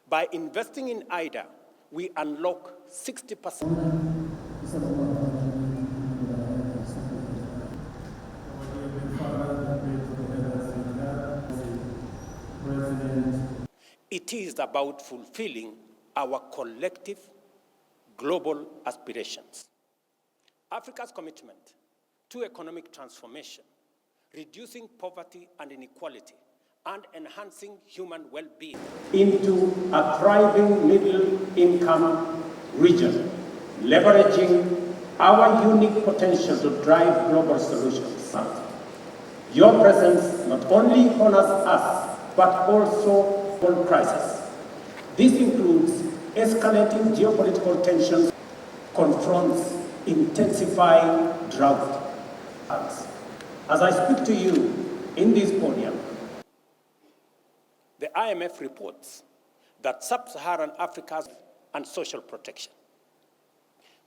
By investing in IDA, we unlock 60%. It is about fulfilling our collective global aspirations. Africa's commitment to economic transformation, reducing poverty and inequality, and enhancing human well-being into a thriving middle-income region, leveraging our unique potential to drive global solutions. Your presence not only honors us, but also world crisis. This includes escalating geopolitical tensions, confronts intensifying drought. As I speak to you in this podium, the IMF reports that sub-Saharan Africa and social protection.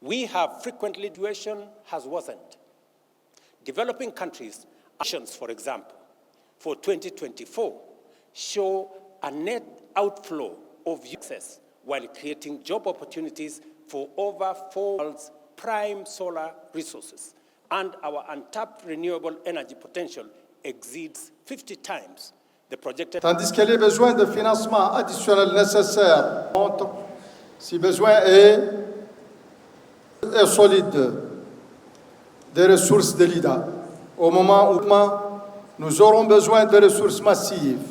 We have frequently situation has worsened. Developing countries, for example, for 2024, show a net outflow of access while creating job opportunities for over 4 world's prime solar resources. And our untapped renewable energy potential exceeds 50 times the projected. Tandis que les besoins de financement additionnels nécessaires montrent, si besoin est solide, des ressources de l'IDA. Au moment où nous aurons besoin de ressources massives,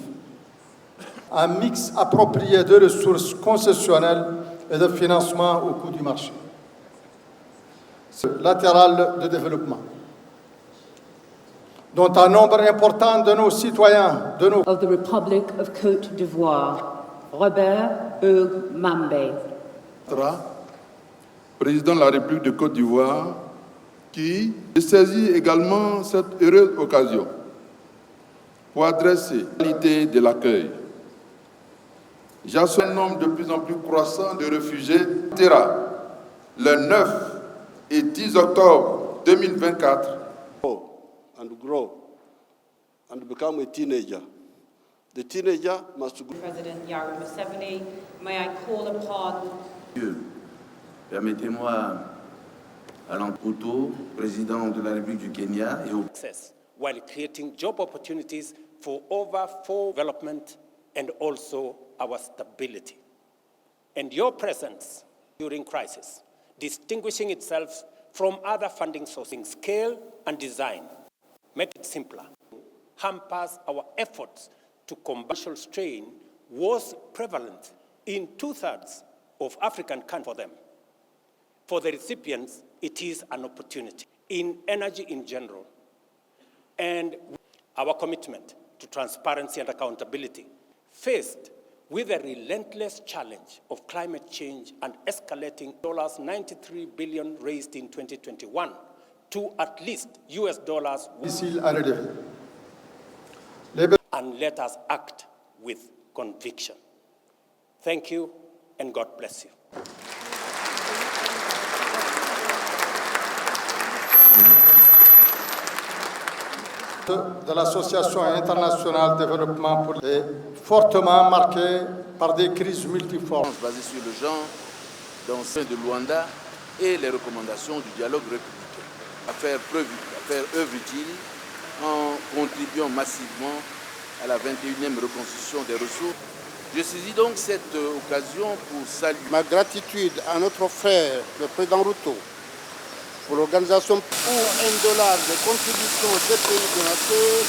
un mix approprié de ressources concessionnelles et de financement au coût du marché. Latéral de développement, dont un nombre important de nos citoyens, of the Republic of Côte d'Ivoire, Robert Hugues Mambe. Président de la République de Côte d'Ivoire, qui saisit également cette heureuse occasion pour adresser la qualité de l'accueil. J'associe un nombre de plus en plus croissant de réfugiés. Le 9 et 10 octobre 2024. And grow and become a teenager. The teenager must go. President Yoweri Museveni, may I call upon. Permettez-moi, Alain Couto, président de la République du Kenya, et au while creating job opportunities for over 4 development and also our stability. And your presence during crisis, distinguishing itself from other funding sourcing, scale and design, make it simpler, hampers our efforts to combat social strain was prevalent in 2/3 of African countries for them. For the recipients, it is an opportunity in energy in general. And our commitment to transparency and accountability, faced with the relentless challenge of climate change and escalating $93 billion raised in 2021 to at least $1. And let us act with conviction. Thank you, and God bless you. De l'Association internationale de développement pour est fortement marquée par des crises multiformes. Basées sur le genre, dans ceux de Luanda et les recommandations du dialogue républicain. À faire œuvre utile en contribuant massivement à la 21e reconstitution des ressources. Je saisis donc cette occasion pour saluer ma gratitude à notre frère, le président Ruto, pour l'organisation pour $1 de contribution des pays donateurs.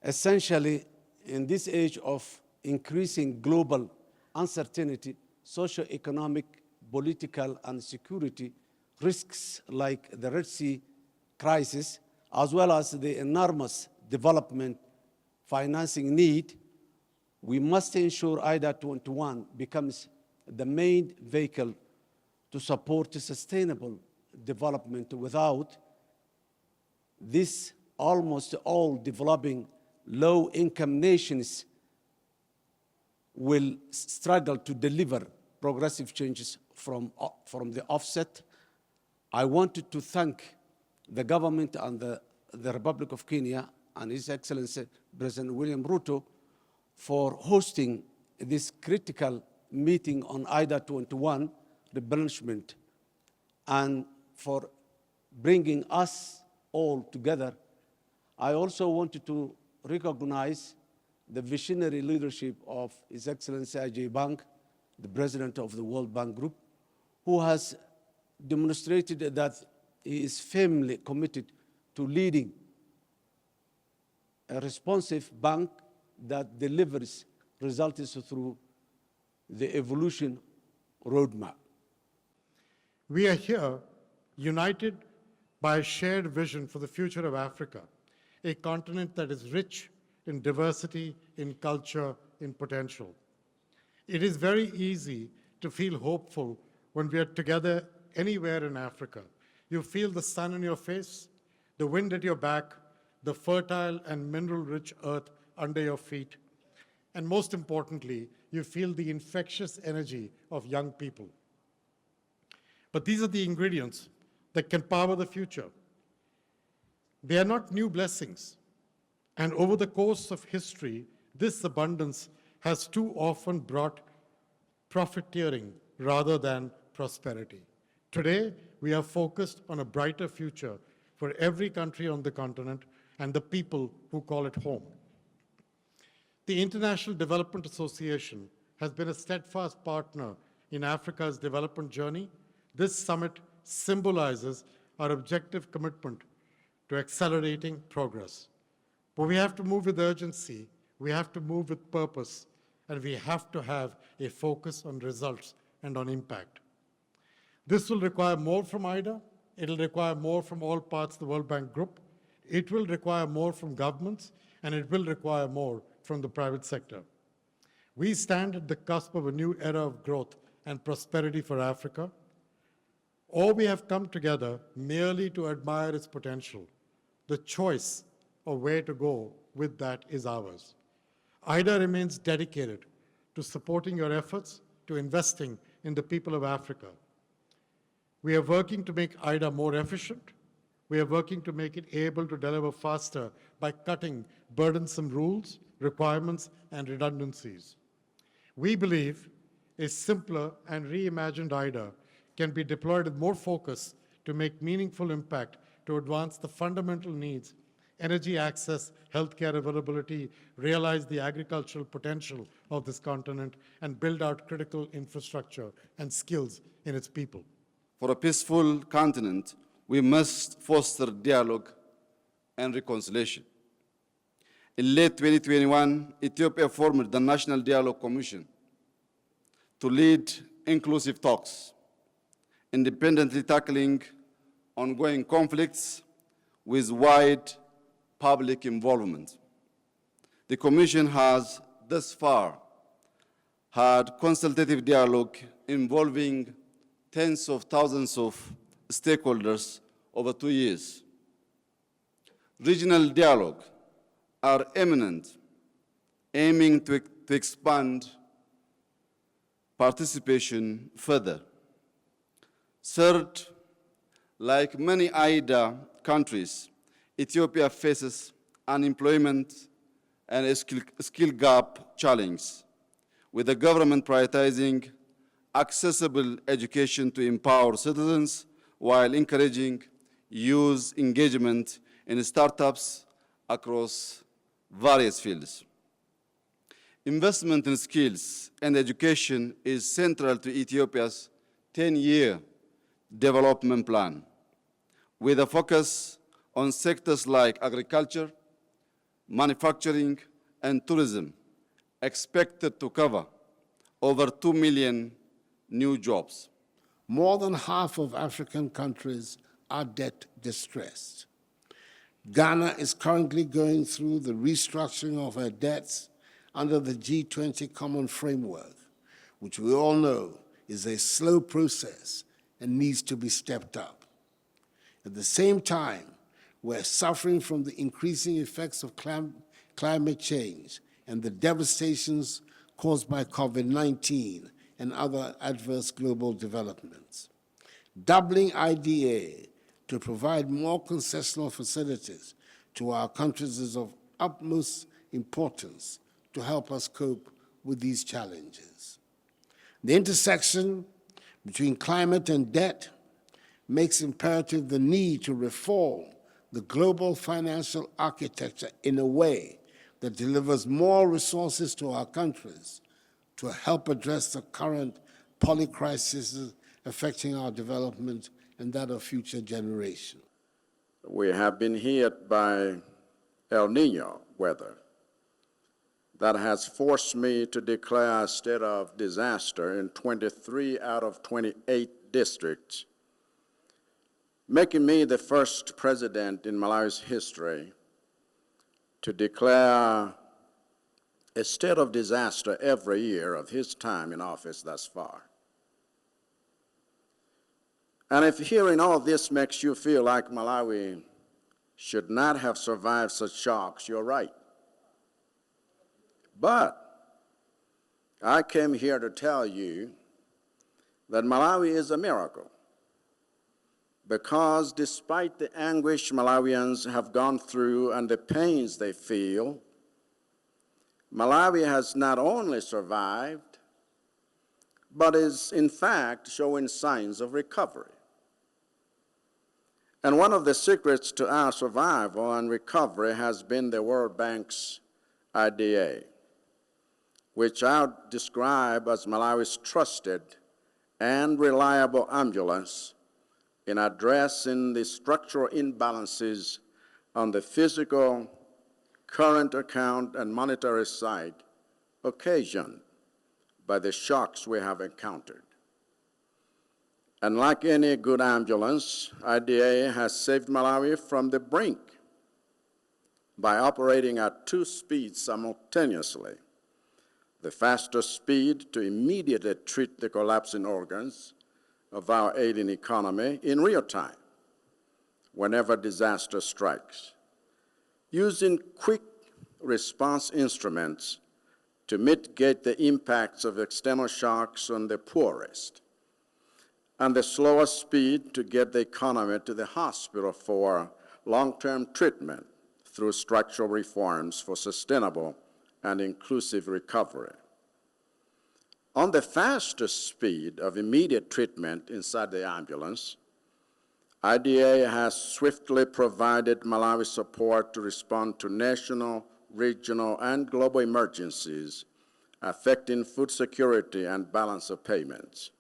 Essentially, in this age of increasing global uncertainty, socio-economic, political, and security risks like the Red Sea crisis, as well as the enormous development financing need, we must ensure IDA 21 becomes the main vehicle to support sustainable development. Without this, almost all developing low-income nations will struggle to deliver progressive changes from the offset. I wanted to thank the government and the Republic of Kenya and His Excellency President William Ruto for hosting this critical meeting on IDA 21 replenishment and for bringing us all together. I also wanted to recognize the visionary leadership of His Excellency Ajay Bank, the President of the World Bank Group, who has demonstrated that he is firmly committed to leading a responsive bank that delivers results through the evolution roadmap. We are here united by a shared vision for the future of Africa, a continent that is rich in diversity, in culture, in potential. It is very easy to feel hopeful when we are together anywhere in Africa. You feel the sun on your face, the wind at your back, the fertile and mineral-rich earth under your feet, and most importantly, you feel the infectious energy of young people. But these are the ingredients that can power the future. They are not new blessings. And over the course of history, this abundance has too often brought profiteering rather than prosperity. Today, we are focused on a brighter future for every country on the continent and the people who call it home. The International Development Association has been a steadfast partner in Africa's development journey. This summit symbolizes our objective commitment to accelerating progress. But we have to move with urgency, we have to move with purpose, and we have to have a focus on results and on impact. This will require more from IDA, it'll require more from all parts of the World Bank Group, it will require more from governments, and it will require more from the private sector. We stand at the cusp of a new era of growth and prosperity for Africa, or we have come together merely to admire its potential. The choice of where to go with that is ours. IDA remains dedicated to supporting your efforts, to investing in the people of Africa. We are working to make IDA more efficient. We are working to make it able to deliver faster by cutting burdensome rules, requirements, and redundancies. We believe a simpler and reimagined IDA can be deployed with more focus to make meaningful impact to advance the fundamental needs, energy access, healthcare availability, realize the agricultural potential of this continent, and build out critical infrastructure and skills in its people. For a peaceful continent, we must foster dialogue and reconciliation. In late 2021, Ethiopia formed the National Dialogue Commission to lead inclusive talks, independently tackling ongoing conflicts with wide public involvement. The Commission has thus far had consultative dialogue involving tens of thousands of stakeholders over 2 years. Regional dialogue are imminent, aiming to expand participation further. Third, like many AIDA countries, Ethiopia faces unemployment and a skill gap challenge, with the government prioritizing accessible education to empower citizens while encouraging youth engagement in startups across various fields. Investment in skills and education is central to Ethiopia's 10-year development plan, with a focus on sectors like agriculture, manufacturing, and tourism, expected to cover over 2 million new jobs. More than half of African countries are debt distressed. Ghana is currently going through the restructuring of her debts under the G20 Common Framework, which we all know is a slow process and needs to be stepped up. At the same time, we're suffering from the increasing effects of climate change and the devastations caused by COVID-19 and other adverse global developments. Doubling IDA to provide more concessional facilities to our countries is of utmost importance to help us cope with these challenges. The intersection between climate and debt makes imperative the need to reform the global financial architecture in a way that delivers more resources to our countries to help address the current polycrises affecting our development and that of future generations. We have been hit by El Nino weather that has forced me to declare a state of disaster in 23 out of 28 districts, making me the first president in Malawi's history to declare a state of disaster every year of his time in office thus far. And if hearing all this makes you feel like Malawi should not have survived such shocks, you're right. But I came here to tell you that Malawi is a miracle, because despite the anguish Malawians have gone through and the pains they feel, Malawi has not only survived, but is in fact showing signs of recovery. And one of the secrets to our survival and recovery has been the World Bank's IDA, which I would describe as Malawi's trusted and reliable ambulance in addressing the structural imbalances on the physical, current account, and monetary side occasioned by the shocks we have encountered. And like any good ambulance, IDA has saved Malawi from the brink by operating at 2 speeds simultaneously: the faster speed to immediately treat the collapsing organs of our ailing economy in real time whenever disaster strikes, using quick response instruments to mitigate the impacts of external shocks on the poorest, and the slower speed to get the economy to the hospital for long-term treatment through structural reforms for sustainable and inclusive recovery. On the faster speed of immediate treatment inside the ambulance, IDA has swiftly provided Malawi support to respond to national, regional, and global emergencies affecting food security and balance of payments.